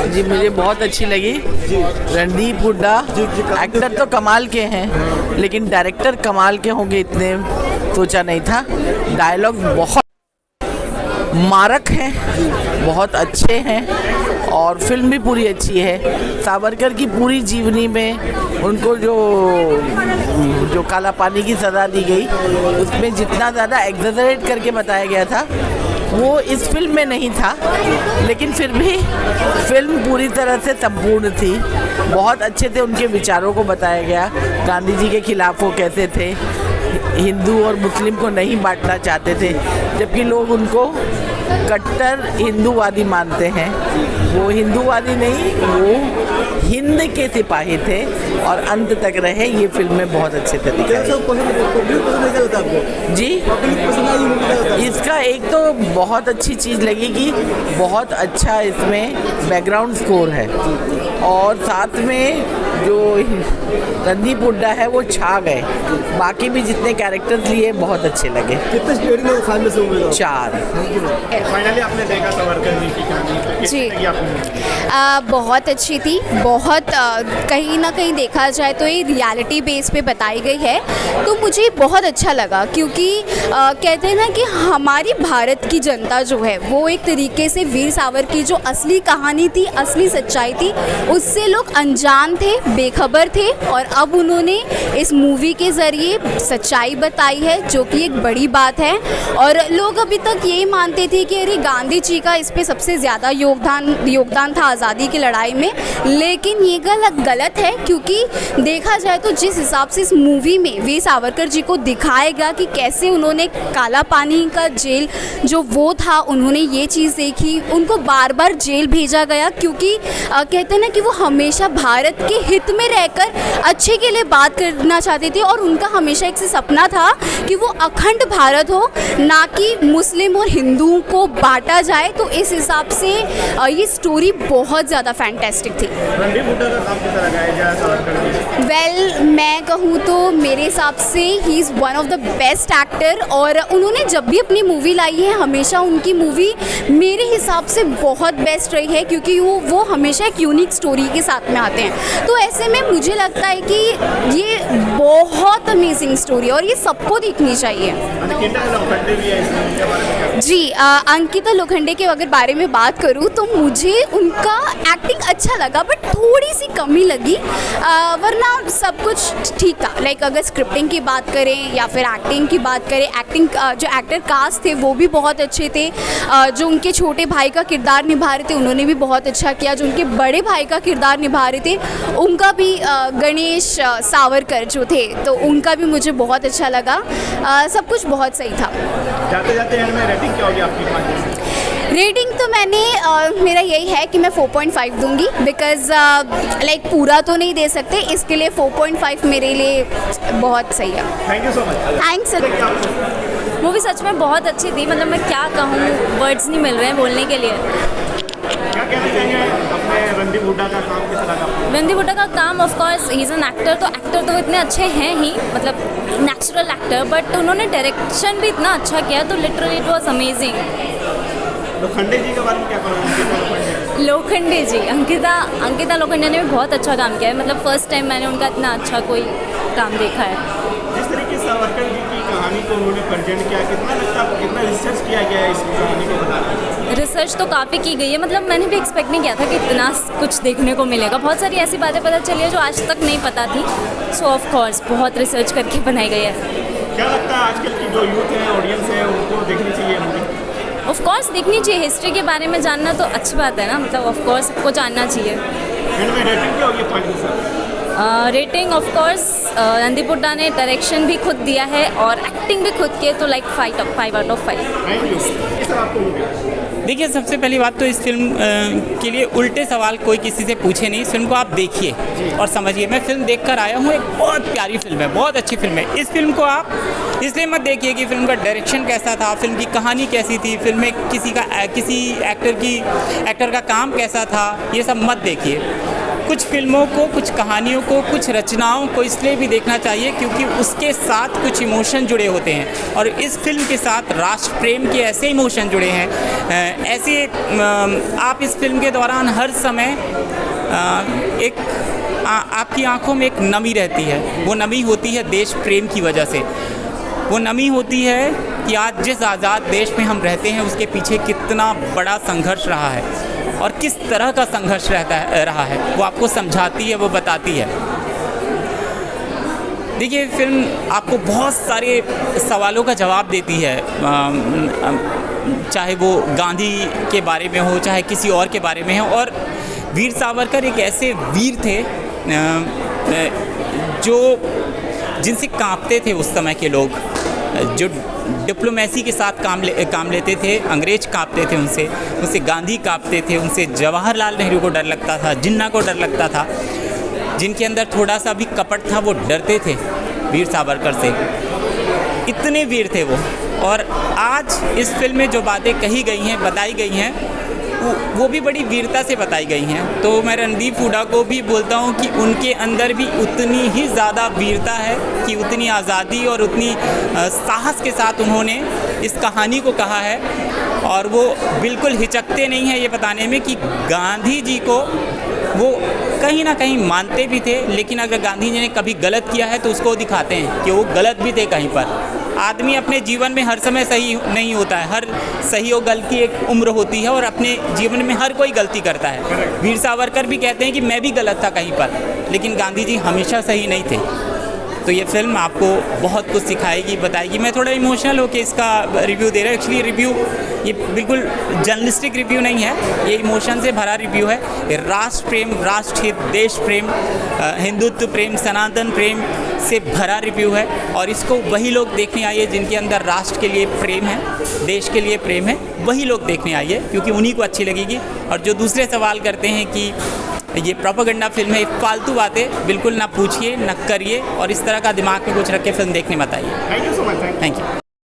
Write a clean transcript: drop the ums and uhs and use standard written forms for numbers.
जी मुझे बहुत अच्छी लगी। रणदीप हुड्डा एक्टर तो कमाल के हैं, लेकिन डायरेक्टर कमाल के होंगे इतने सोचा नहीं था। डायलॉग बहुत मारक हैं, बहुत अच्छे हैं और फिल्म भी पूरी अच्छी है। सावरकर की पूरी जीवनी में उनको जो काला पानी की सज़ा दी गई, उसमें जितना ज़्यादा एग्जैजरेट करके बताया गया था वो इस फिल्म में नहीं था, लेकिन फिर भी फिल्म पूरी तरह से संपूर्ण थी। बहुत अच्छे से उनके विचारों को बताया गया। गांधी जी के खिलाफ वो कैसे थे, हिंदू और मुस्लिम को नहीं बांटना चाहते थे, जबकि लोग उनको कट्टर हिंदूवादी मानते हैं। वो हिंदूवादी नहीं, वो हिंद के सिपाही थे और अंत तक रहे। ये फिल्म में बहुत अच्छे से दिखाया जी। इसका एक तो बहुत अच्छी चीज़ लगी कि बहुत अच्छा इसमें बैकग्राउंड स्कोर है और साथ में जो रणदीप हुड्डा है वो छा गए। बाकी भी जितने कैरेक्टर्स लिए बहुत अच्छे लगे। कितने स्टोरी में सामने से उम्मीद 4। फाइनली आपने देखा सावरकर जी की कहानी जी बहुत अच्छी थी। बहुत कहीं ना कहीं देखा जाए तो ये रियलिटी बेस पे बताई गई है, तो मुझे बहुत अच्छा लगा क्योंकि कहते हैं ना कि हमारी भारत की जनता जो है वो एक तरीके से वीर सावरकर की जो असली कहानी थी, असली सच्चाई थी, उससे लोग अनजान थे, बेखबर थे और अब उन्होंने इस मूवी के ज़रिए सच्चाई बताई है, जो कि एक बड़ी बात है। और लोग अभी तक यही मानते थे कि अरे गांधी जी का इस पे सबसे ज़्यादा योगदान था आज़ादी की लड़ाई में, लेकिन ये गलत है क्योंकि देखा जाए तो जिस हिसाब से इस मूवी में वीर सावरकर जी को दिखाएगा कि कैसे उन्होंने काला पानी का जेल जो वो था, उन्होंने ये चीज़ देखी, उनको बार बार जेल भेजा गया क्योंकि कहते हैं ना कि वो हमेशा भारत के हित में रहकर अच्छे के लिए बात करना चाहते थे और उनका हमेशा एक से सपना था कि वो अखंड भारत हो, ना कि मुस्लिम और हिंदुओं को बांटा जाए। तो इस हिसाब से ये स्टोरी बहुत ज़्यादा फैंटेस्टिक थी। रणदीप हुड्डा का काम कैसा लगा है सावरकर जी? वेल मैं कहूँ तो मेरे हिसाब से he is one of the best actor और उन्होंने जब भी अपनी मूवी लाई है हमेशा उनकी मूवी मेरे हिसाब से बहुत बेस्ट रही है क्योंकि वो हमेशा एक यूनिक स्टोरी के साथ में आते हैं। तो ऐसे में मुझे लगता है कि ये बहुत अमेजिंग स्टोरी है और ये सबको देखनी चाहिए। जी अंकिता लोखंडे के अगर बारे में बात करूँ तो मुझे उनका एक्टिंग अच्छा लगा बट थोड़ी सी कमी लगी, वरना सब कुछ ठीक था। लाइक अगर स्क्रिप्टिंग की बात करें या फिर एक्टिंग की बात करें, एक्टिंग जो एक्टर कास्ट थे वो भी बहुत अच्छे थे। जो उनके छोटे भाई का किरदार निभा रहे थे उन्होंने भी बहुत अच्छा किया। जो उनके बड़े भाई का किरदार निभा रहे थे उनका भी गणेश सावरकर जो थे तो उनका भी मुझे बहुत अच्छा लगा। सब कुछ बहुत सही था। जाते जाते एंड में रेटिंग क्या होगी आपकी? रेटिंग तो मेरा यही है कि मैं 4.5 दूंगी बिकॉज़ लाइक पूरा तो नहीं दे सकते, इसके लिए 4.5 मेरे लिए बहुत सही है। Thank you so much. Thanks. Movie सच में बहुत अच्छी थी, मतलब मैं क्या कहूँ, वर्ड्स नहीं मिल रहे हैं बोलने के लिए। क्या कहना चाहेंगे अपने रणदीप हुड्डा का काम कैसा लगा? रणदीप हुड्डा का काम ऑफ कोर्स ही इज़ एन एक्टर, तो एक्टर तो इतने अच्छे हैं ही, मतलब नेचुरल एक्टर, बट उन्होंने डायरेक्शन भी इतना अच्छा किया तो literally it was amazing. Lokhande ji के बारे में क्या कहोगे? लोखंडे जी, अंकिता लोखंडे ने भी बहुत अच्छा काम किया है, मतलब फर्स्ट टाइम मैंने उनका इतना अच्छा कोई काम देखा है। जिस तरीके से सावरकर जी की कहानी को उन्होंने प्रेजेंट किया, कितना लगता है कितना रिसर्च किया गया है इस कहानी को बताने? रिसर्च तो काफ़ी की गई है, मतलब मैंने भी एक्सपेक्ट नहीं किया था कि इतना कुछ देखने को मिलेगा। बहुत सारी ऐसी बातें पता चली है जो आज तक नहीं पता थी, सो ऑफ कोर्स बहुत रिसर्च करके बनाई गई है। क्या लगता है आजकल की जो यूथ है, ऑडियंस है, उनको देखनी चाहिए मूवी? ऑफ कोर्स देखनी चाहिए, हिस्ट्री के बारे में जानना तो अच्छी बात है ना, मतलब ऑफ कोर्स सबको जानना चाहिए। एंड में रेटिंग क्या होगी final sir? Rating of course Randeep Hooda ने डायरेक्शन भी खुद दिया है और एक्टिंग भी खुद की है, तो like 5 out of 5। Thank you. इस तरह आपको मूवी देखिए, सबसे पहली बात तो इस फिल्म के लिए उल्टे सवाल कोई किसी से पूछे नहीं। इस फिल्म को आप देखिए और समझिए। मैं फिल्म देखकर आया हूँ, एक बहुत प्यारी फिल्म है, बहुत अच्छी फिल्म है। इस फिल्म को आप इसलिए मत देखिए कि फिल्म का डायरेक्शन कैसा था, फिल्म की कहानी कैसी थी, फिल्म में किसी एक्टर का काम कैसा था, ये सब मत देखिए। कुछ फिल्मों को, कुछ कहानियों को, कुछ रचनाओं को इसलिए भी देखना चाहिए क्योंकि उसके साथ कुछ इमोशन जुड़े होते हैं और इस फिल्म के साथ राष्ट्र प्रेम के ऐसे इमोशन जुड़े हैं। ऐसे आप इस फिल्म के दौरान हर समय आपकी आंखों में एक नमी रहती है। वो नमी होती है देश प्रेम की वजह से। वो नमी होती है कि आज जिस आज़ाद देश में हम रहते हैं उसके पीछे कितना बड़ा संघर्ष रहा है और किस तरह का संघर्ष रहा है, वो आपको समझाती है, वो बताती है। देखिए, फिल्म आपको बहुत सारे सवालों का जवाब देती है, चाहे वो गांधी के बारे में हो, चाहे किसी और के बारे में हो। और वीर सावरकर एक ऐसे वीर थे जो जिनसे कांपते थे उस समय के लोग, जो डिप्लोमेसी के साथ काम लेते थे। अंग्रेज कांपते थे उनसे गांधी कांपते थे, उनसे जवाहरलाल नेहरू को डर लगता था, जिन्ना को डर लगता था। जिनके अंदर थोड़ा सा भी कपट था वो डरते थे वीर सावरकर से। इतने वीर थे वो। और आज इस फिल्म में जो बातें कही गई हैं, बताई गई हैं, वो भी बड़ी वीरता से बताई गई हैं। तो मैं रणदीप हुड्डा को भी बोलता हूँ कि उनके अंदर भी उतनी ही ज़्यादा वीरता है, कि उतनी आज़ादी और उतनी साहस के साथ उन्होंने इस कहानी को कहा है। और वो बिल्कुल हिचकते नहीं हैं ये बताने में कि गांधी जी को वो कहीं ना कहीं मानते भी थे, लेकिन अगर गांधी जी ने कभी गलत किया है तो उसको दिखाते हैं कि वो गलत भी थे कहीं पर। आदमी अपने जीवन में हर समय सही नहीं होता है, हर सही और गलती एक उम्र होती है और अपने जीवन में हर कोई गलती करता है। वीर सावरकर भी कहते हैं कि मैं भी गलत था कहीं पर, लेकिन गांधी जी हमेशा सही नहीं थे। तो ये फिल्म आपको बहुत कुछ सिखाएगी, बताएगी। मैं थोड़ा इमोशनल होकर इसका रिव्यू दे रहा हूँ। एक्चुअली रिव्यू ये बिल्कुल जर्नलिस्टिक रिव्यू नहीं है, ये इमोशन से भरा रिव्यू है। राष्ट्र प्रेम, राष्ट्रहित, देश प्रेम, हिंदुत्व प्रेम, सनातन प्रेम से भरा रिव्यू है। और इसको वही लोग देखने आइए जिनके अंदर राष्ट्र के लिए प्रेम है, देश के लिए प्रेम है, वही लोग देखने आइए, क्योंकि उन्हीं को अच्छी लगेगी। और जो दूसरे सवाल करते हैं कि ये प्रोपेगेंडा फिल्म है, फालतू बातें बिल्कुल ना पूछिए, ना करिए और इस तरह का दिमाग में कुछ रख के फिल्म देखने मत आइए। Thank you so much. Thank you.